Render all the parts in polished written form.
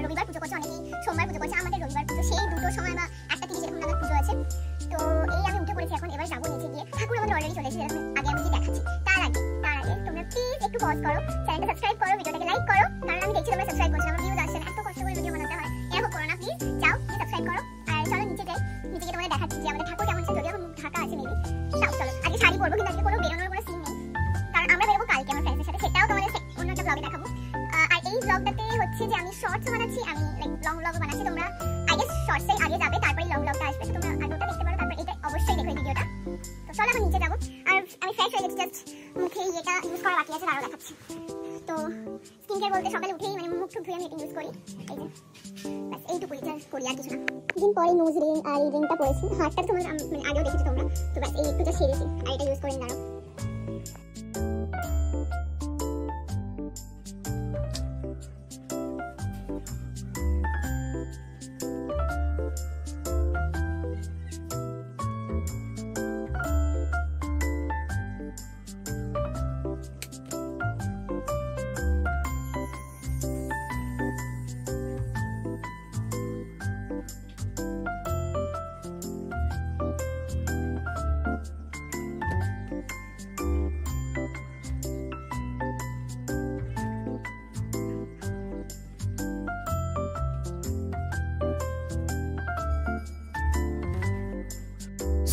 রবিবার পুজো করছে, অনেকেই সোমবার পুজো করছে। আমাদের রবিবার পুজো সেই দুটোর সময় বা 1:30 এরকম নাগাদ পুজো আছে। তো এই আমি উঠে পড়েছি এখন, এবার যাবো নিচে গিয়ে। ঠাকুর আমাদের অলরেডি চলে এসেছে, আগে আমি দেখাচ্ছি। তার আগে তোমরা প্লিজ একটু পজ করো, চ্যানেলটা সাবস্ক্রাইব করো, ভিডিওটাকে লাইক করো, কারণ আমি দেখছি তোমরা সাবস্ক্রাইব করছো, আমার ভিউজ আসছে না, এত কষ্ট করে ভিডিও বানাতে হয়, এরকম করো না প্লিজ। যাও সাবস্ক্রাইব করো আর চলো নিচে যাই। নিচে গিয়ে তোমাদের দেখাচ্ছি যে আমাদের ঠাকুর কেমন আছে, যদিও এখন ঢাকা আছে মেবি। চলো আজকে শাড়ি পরবো, কিন্তু আজকে কোনো বেরোনোর কোনো সিন নেই, কারণ আমরা বেরোবো কালকে আমার ফ্রেন্ডসের সাথে, সেটাও তোমাদের অন্য একটা ব্লগে দেখাবো। আর এই ব্লগটাতে হচ্ছে যে আমি শর্টস বানাচ্ছি, আমি লাইক লং ব্লগ বানাচ্ছি। তোমরা আগে শর্টসে আগে যাবে, তারপরে লং ব্লগটা আসবে, তোমরা আগে ওটা দেখতে পারো, তারপর এটা অবশ্যই দেখো এই ভিডিওটা। তো চলো এখন নিচে যাবো। আর আমি ফ্রেশ হয়ে গেছি, জাস্ট মুখে এটা ইউজ করা বাকি আছে, আরও দেখাচ্ছি। তো স্কিন কেয়ার বলতে সকালে উঠেই মানে মুখ টুক ধুয়ে আমি এটা ইউজ করি, এই যে ব্যাস এইটুকুই করি, আর কিছু না। দিন পরে নোজ রিং আর এই রিংটা পরেছি, হাতটা তোমরা মানে আগেও দেখেছো তোমরা, তো ব্যাস এই একটু জাস্ট সেরেছি আর এটা ইউজ করে দাঁড়াও।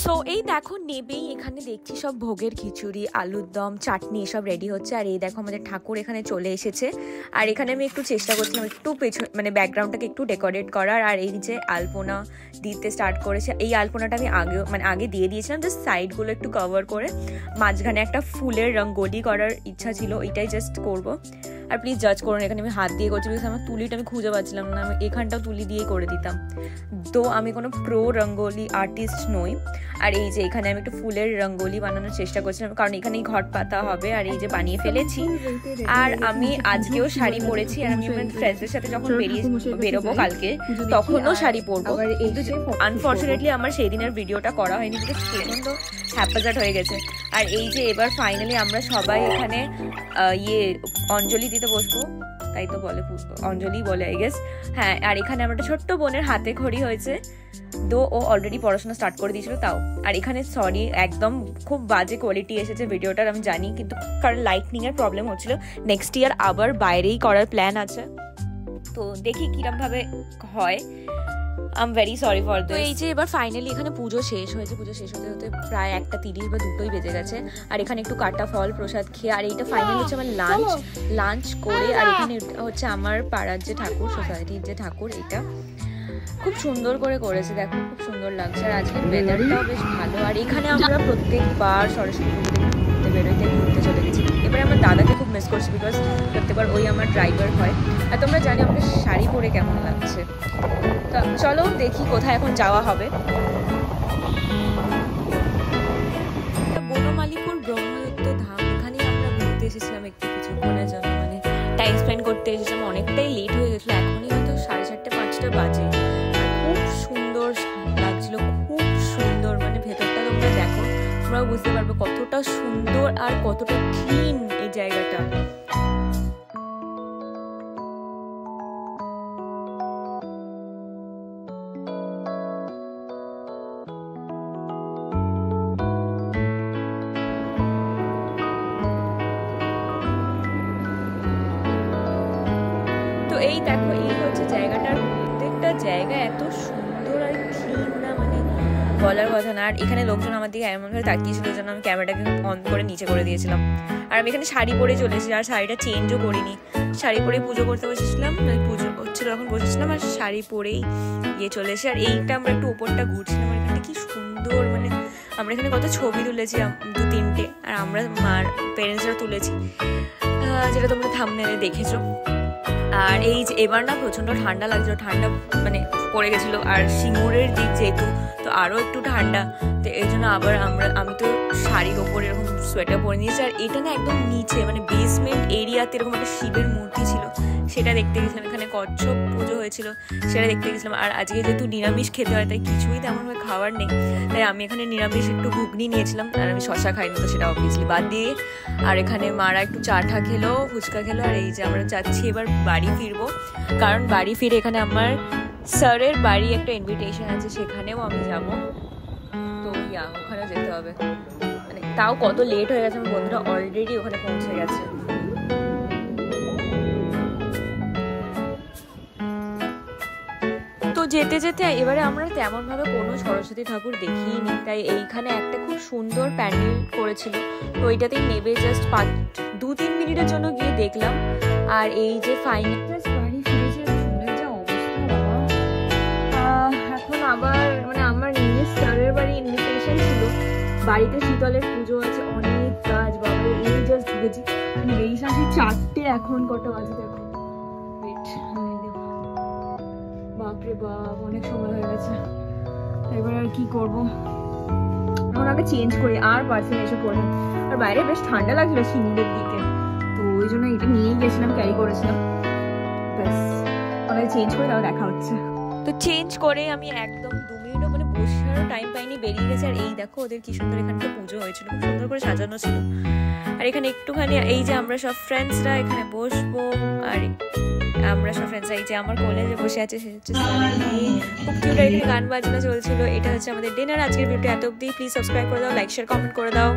সো এই দেখো নেবেই এখানে দেখছি সব ভোগের খিচুড়ি, আলুর দম, চাটনি এসব রেডি হচ্ছে। আর এই দেখো আমাদের ঠাকুর এখানে চলে এসেছে। আর এখানে আমি একটু চেষ্টা করছিলাম একটু মানে ব্যাকগ্রাউন্ডটাকে একটু ডেকোরেট করার। আর এই যে আলপনা দিতে স্টার্ট করেছে, এই আলপনাটা আমি আগে দিয়ে দিয়েছিলাম, জাস্ট সাইডগুলো একটু কভার করে, মাঝখানে একটা ফুলের রঙ্গোলি করার ইচ্ছা ছিল, এটাই জাস্ট করব। আর প্লিজ জাজ করুন, এখানে আমি হাত দিয়ে করছি, বিকজ আমার তুলিটা আমি খুঁজে পাচ্ছিলাম না, আমি এখানটাও তুলি দিয়েই করে দিতাম, তো আমি কোনো প্রো রঙ্গোলি আর্টিস্ট নই। আর এই যে এখানে আমি একটু ফুলের রঙ্গোলি বানানোর চেষ্টা করছিলাম, কারণ এখানেই ঘট পাতা হবে। আর এই যে বানিয়ে ফেলেছি। আর আমি আজকেও শাড়ি পরেছি, আর আমি আমার ফ্রেন্ডসদের সাথে যখন বেরোবো কালকে তখনও শাড়ি পরবো, কিন্তু আনফর্চুনেটলি আমার সেই দিনের ভিডিওটা করা হয়নি, বিকজ প্রচন্ড হ্যাপাজার্ট হয়ে গেছে। আর এই যে এবার ফাইনালি আমরা সবাই এখানে অঞ্জলি দিতে বসবো, তাই তো বলে, অঞ্জলি বলে আই গেস, হ্যাঁ। আর এখানে আমার একটা ছোট্ট বোনের হাতে খড়ি হয়েছে, তো ও অলরেডি পড়াশোনা স্টার্ট করে দিয়েছিল তাও। আর এখানে সরি, একদম খুব বাজে কোয়ালিটি এসেছে ভিডিওটার, আমি জানি, কিন্তু কারণ লাইটনিং এর প্রবলেম হচ্ছিল। নেক্সট ইয়ার আবার বাইরেই করার প্ল্যান আছে, তো দেখি কিরম ভাবে হয়। I am very sorry for this. তো এই যে এবার ফাইনালি এখানে পুজো শেষ হয়েছে, পুজো শেষ হতে হতে প্রায় 1:30 বা 2টোই বেজে গেছে। আর এখানে একটু কাটা ফল প্রসাদ খেয়ে, আর এইটা ফাইনালি হচ্ছে আমার লাঞ্চ করে। আর এখানে হচ্ছে আমার পাড়ার যে ঠাকুর, সোসাইটির যে ঠাকুর, এটা খুব সুন্দর করে করেছে, দেখো খুব সুন্দর লাগছে। আর আজকের ওয়েদারটাও বেশ ভালো। আর এখানে আমরা প্রত্যেকবার সরস্বতী ঘুরতে বেরোতে ঘুরতে চলে গেছি। এবারে আমার দাদাকে খুব মিস করছি, বিকজ প্রত্যেকবার ওই আমার ড্রাইভার হয়। আর তোমরা জানি আমাকে শাড়ি পরে কেমন লাগছে। তো চলো দেখি কোথায় এখন যাওয়া হবে। বনমালীপুর ব্রহ্মদত্ত ধাম, এখানেই আমরা ঘুরতে এসেছিলাম একটু কিছুক্ষণের জন্য, মানে টাইম স্পেন্ড করতে এসেছিলাম। অনেকটাই লেট হয়ে গেছিলো, এখনই হয়তো 4:30 5টা বাজে। খুব সুন্দর লাগছিল, খুব সুন্দর, মানে ভেতরটা তোমরা দেখো, তোমরাও বুঝতে পারবে কতটা সুন্দর আর কতটা ক্লিন এই জায়গাটা। তো এই দেখো, এই হচ্ছে জায়গাটার প্রত্যেকটা জায়গা এত সুন্দর আর ক্লিন না, মানে বলার কথা না। আর এখানে লোকজন আমার দিকে এমনভাবে তাকিয়েছিল যেন আমি ক্যামেরাটাকে অন করে নিচে করে দিয়েছিলাম। আর আমি এখানে শাড়ি পরে চলে এসেছি, আর শাড়িটা চেঞ্জও করিনি, শাড়ি পরে পুজো করতে বসেছিলাম, পুজো হচ্ছিল এখন বসেছিলাম, আর শাড়ি পরেই চলে এসে। আর এইটা আমরা একটু ওপরটা ঘুরছিলাম, আর এখানে কি সুন্দর সুন্দর, মানে আমরা এখানে কত ছবি তুলেছি 2-3টে, আর আমরা মার পেরেন্টসরা তুলেছি, যেটা তোমরা থাম্বনেলে দেখেছো। আর এই যে এবার না প্রচণ্ড ঠান্ডা লাগছিল, ঠান্ডা মানে পড়ে গেছিলো, আর সিঙ্গুরের দিক যেহেতু তো আরও একটু ঠান্ডা, তো এই জন্য আবার আমি তো শাড়ির ওপরে এরকম সোয়েটার পরে নিয়েছি। আর এটা না একদম নিচে মানে বেসমেন্ট এরিয়াতে এরকম একটা শিবের মূর্তি ছিল, সেটা দেখতে গেছিলাম। এখানে কচ্ছপ পুজো হয়েছিল, সেটা দেখতে গেছিলাম। আর আজকে যেহেতু নিরামিষ খেতে হয়, তাই কিছুই তেমনভাবে খাবার নেই, তাই আমি এখানে নিরামিষ একটু ঘুগনি নিয়েছিলাম, আর আমি শশা খাইনি, তো সেটা অবভিয়াসলি বাদ দিয়ে। আর এখানে মারা একটু চাটা খেলো, ফুচকা খেলো। আর এই যে আমরা যাচ্ছি এবার বাড়ি ফিরবো, কারণ বাড়ি ফিরে এখানে আমার স্যারের বাড়ি একটা ইনভিটেশন আছে, সেখানেও আমি যাব। তো ওখানে যেতে হবে, মানে তাও কত লেট হয়ে গেছে, আমার বন্ধুরা অলরেডি ওখানে পৌঁছে গেছে। তো যেতে যেতে এবারে আমরা তেমনভাবে কোনো সরস্বতী ঠাকুর দেখিইনি, তাই এইখানে একটা খুব সুন্দর প্যান্ডেল করেছিল, তো ওইটাতেই নেবে জাস্ট 2-3 মিনিটের জন্য গিয়ে দেখলাম। আর এই যে ফাইনাল জাস্ট বাড়ি ফিরেছে, শুনে যা অবস্থা বাবা। এখন আবার মানে আমার নিজের স্যারের বাড়ি ইনভিটেশন ছিল, বাড়িতে শীতলের পুজো আছে, অনেক কাজ বাবা। এই জাস্ট ঢুকেছি, এই সাথে 4টে, এখন কটা বাজে দেখো, বাপরে বাপ অনেক সময় হয়ে গেছে। এবার আর কি করবো, এখন আগে চেঞ্জ করি, আর পার্সেল এসে পড়লাম। আর বাইরে বেশ ঠান্ডা লাগছিল সিঙ্গুরের দিকে, তো ওই জন্য এটা নিয়েই গেছিলাম, ক্যারি করেছিলাম। ব্যাস ওনাকে চেঞ্জ করে তাও দেখা হচ্ছে। তো চেঞ্জ করে আমি একদম 2 মিনিটও মানে বসারও টাইম পাইনি, বেরিয়ে গেছে। আর এই দেখো ওদের কি সুন্দর এখানটা পুজো হয়েছিল, খুব সুন্দর করে সাজানো ছিল। আর এখানে একটুখানি এই যে আমরা সব ফ্রেন্ডসরা এখানে বসবো, আর আমরা সব ফ্রেন্ডসরা এই যে আমার কলেজে বসে আছে, সে হচ্ছে খুব কিউট। এখানে গান বাজনা চলছিল। এটা হচ্ছে আমাদের ডিনার। আজকের ভিডিওটা এত অবধি। প্লিজ সাবস্ক্রাইব করে দাও, লাইক শেয়ার কমেন্ট করে দাও।